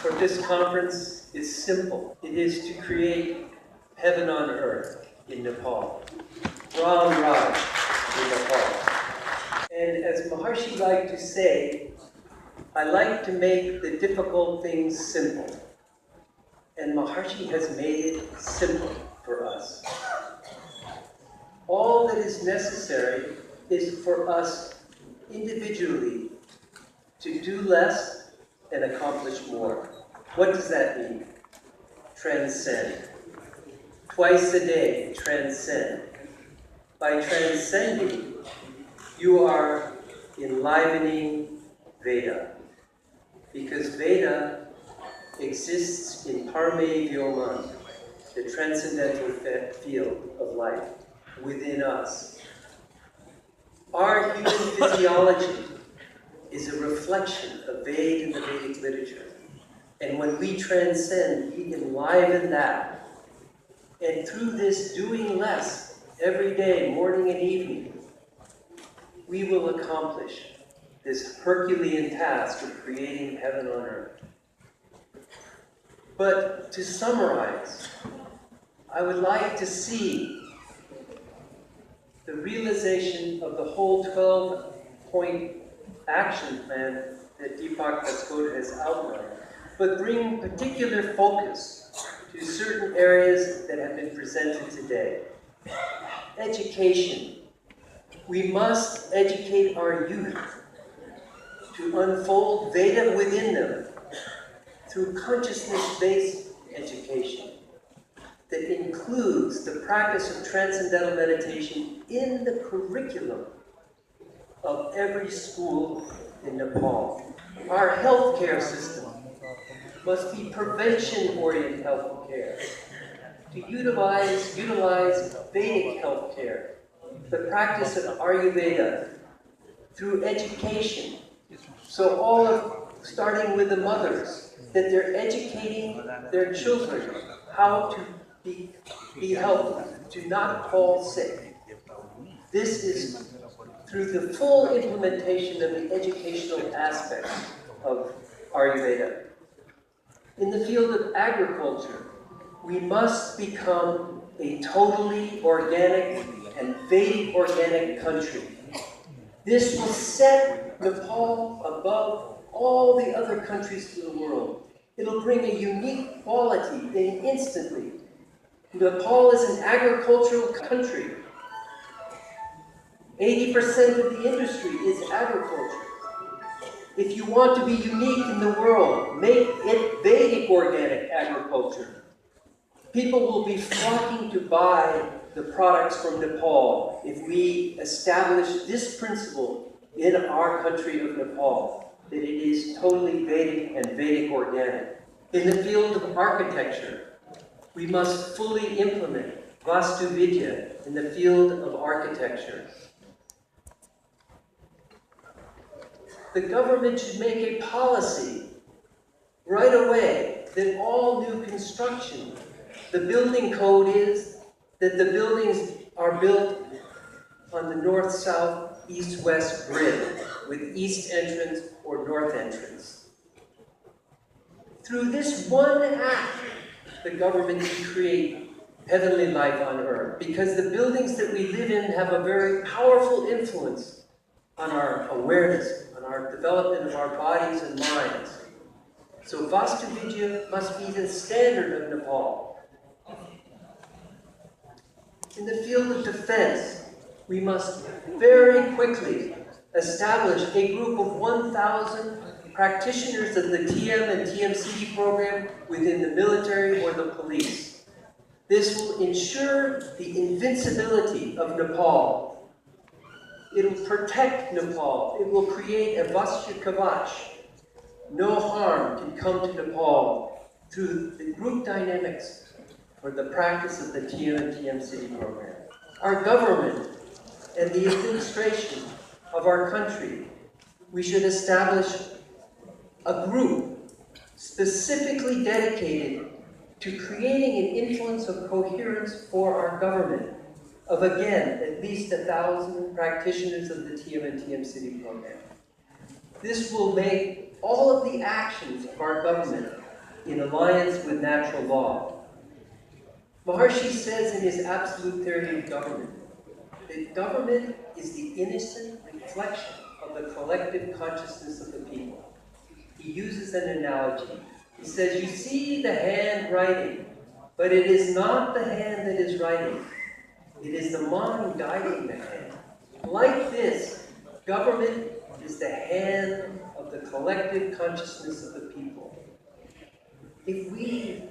for this conference is simple. It is to create heaven on earth in Nepal. Ram Raj in Nepal. And as Maharshi liked to say, I like to make the difficult things simple. And Maharshi has made it simple for us. All that is necessary is for us individually to do less and accomplish more. What does that mean? Transcend. Twice a day, transcend. By transcending, you are enlivening Veda. Because Veda exists in Parme Vyoman, the transcendental field of life within us. Our human physiology is a reflection of Veda in the Vedic literature. And when we transcend, we enliven that. And through this doing less every day, morning and evening, we will accomplish this Herculean task of creating heaven on earth. But to summarize, I would like to see the realization of the whole 12-point action plan that Deepak Vaskoda has outlined, but bring particular focus to certain areas that have been presented today. Education. We must educate our youth to unfold Veda within them through consciousness-based education that includes the practice of transcendental meditation in the curriculum of every school in Nepal. Our healthcare system must be prevention-oriented healthcare, to utilize Vedic healthcare, the practice of Ayurveda, through education. So all of, starting with the mothers, that they're educating their children how to be healthy, to not fall sick. This is through the full implementation of the educational aspects of Ayurveda. In the field of agriculture, we must become a totally organic and Vedic organic country. This will set Nepal above all the other countries in the world. It'll bring a unique quality instantly. Nepal is an agricultural country. 80% of the industry is agriculture. If you want to be unique in the world, make it Vedic organic agriculture. People will be flocking to buy the products from Nepal if we establish this principle in our country of Nepal, that it is totally Vedic and Vedic organic. In the field of architecture, we must fully implement Vastu Vidya in the field of architecture. The government should make a policy right away that all new construction, the building code is that the buildings are built on the north-south, east-west grid with east entrance or north entrance. Through this one act, the government can create heavenly life on earth, because the buildings that we live in have a very powerful influence on our awareness, on our development of our bodies and minds. So Vastu Vidya must be the standard of Nepal. In the field of defense, we must very quickly establish a group of 1,000 practitioners of the TM and TMCD program within the military or the police. This will ensure the invincibility of Nepal. It will protect Nepal. It will create a Vastu Kavach. No harm can come to Nepal through the group dynamics for the practice of the TM and TMCD program. Our government and the administration of our country, we should establish a group specifically dedicated to creating an influence of coherence for our government of, again, at least 1,000 practitioners of the TM and TMCD program. This will make all of the actions of our government in alliance with natural law. Maharshi says in his Absolute Theory of Government that government is the innocent reflection of the collective consciousness of the people. He uses an analogy. He says, you see the hand writing, but it is not the hand that is writing. It is the mind guiding the hand. Like this, government is the hand of the collective consciousness of the people. If we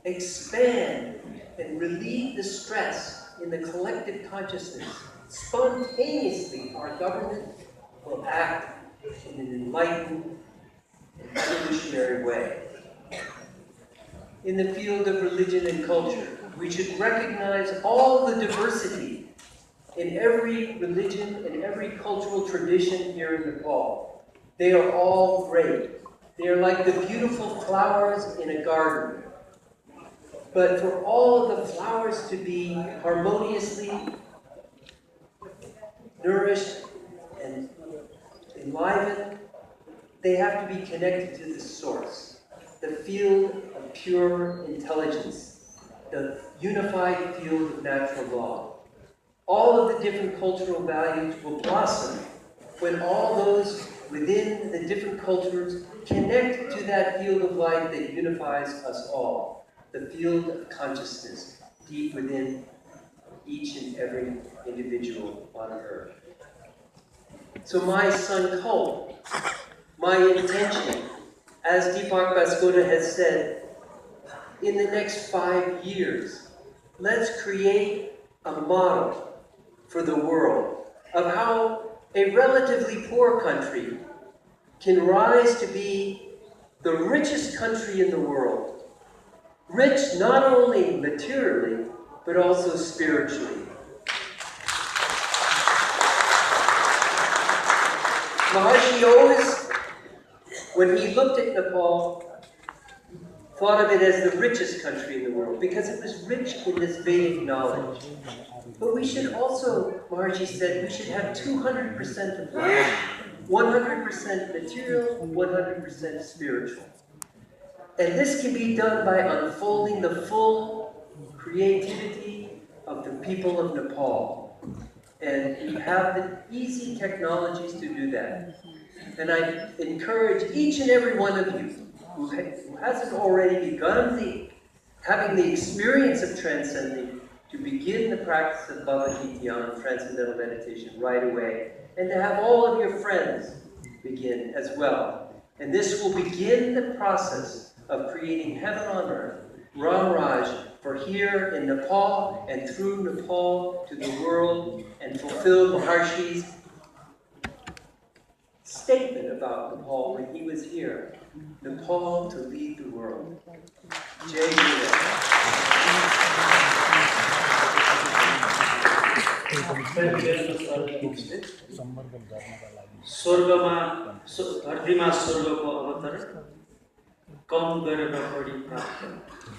expand and relieve the stress in the collective consciousness, spontaneously our government will act in an enlightened and evolutionary way. In the field of religion and culture, we should recognize all the diversity in every religion and every cultural tradition here in Nepal. They are all great. They are like the beautiful flowers in a garden. But for all of the flowers to be harmoniously nourished and enlivened, they have to be connected to the source, the field of pure intelligence, the unified field of natural law. All of the different cultural values will blossom when all those within the different cultures connect to that field of light that unifies us all, the field of consciousness deep within each and every individual on earth. So my sankalp, my intention, as Deepak Baskoda has said, in the next 5 years, let's create a model for the world of how a relatively poor country can rise to be the richest country in the world. Rich not only materially, but also spiritually. Maharshi always, when he looked at Nepal, thought of it as the richest country in the world because it was rich in this Vedic knowledge. But we should also, Maharshi said, we should have 200% of life, 100% material, 100% spiritual. And this can be done by unfolding the full creativity of the people of Nepal. And we have the easy technologies to do that. And I encourage each and every one of you who hasn't already begun having the experience of transcending to begin the practice of Bhava-Dhyan, transcendental meditation, right away, and to have all of your friends begin as well. And this will begin the process of creating heaven on earth, Ram Raj, for here in Nepal and through Nepal to the world, and fulfill Maharshi's statement about Nepal when he was here. Nepal to lead the world. Jai स्वर्गमा धरतीमा स्वर्गको अवतरण कम गरेर बढी प्राप्त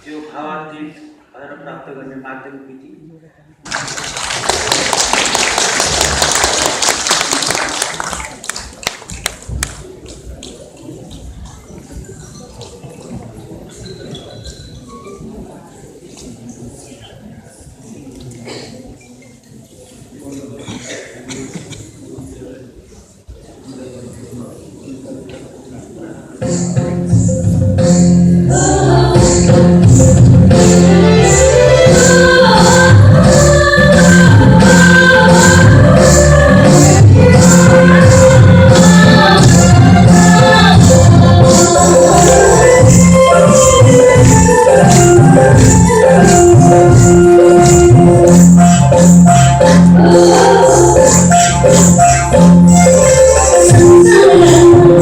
त्यो भावातीत भएर प्राप्त गर्ने माध्यम विधि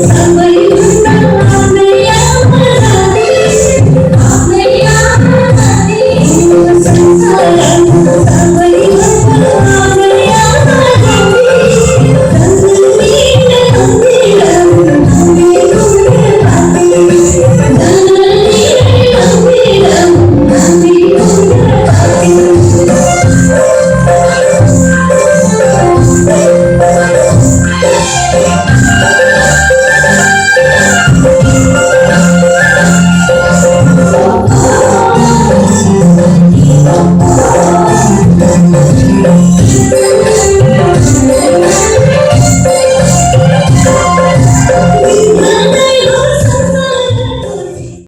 Sampai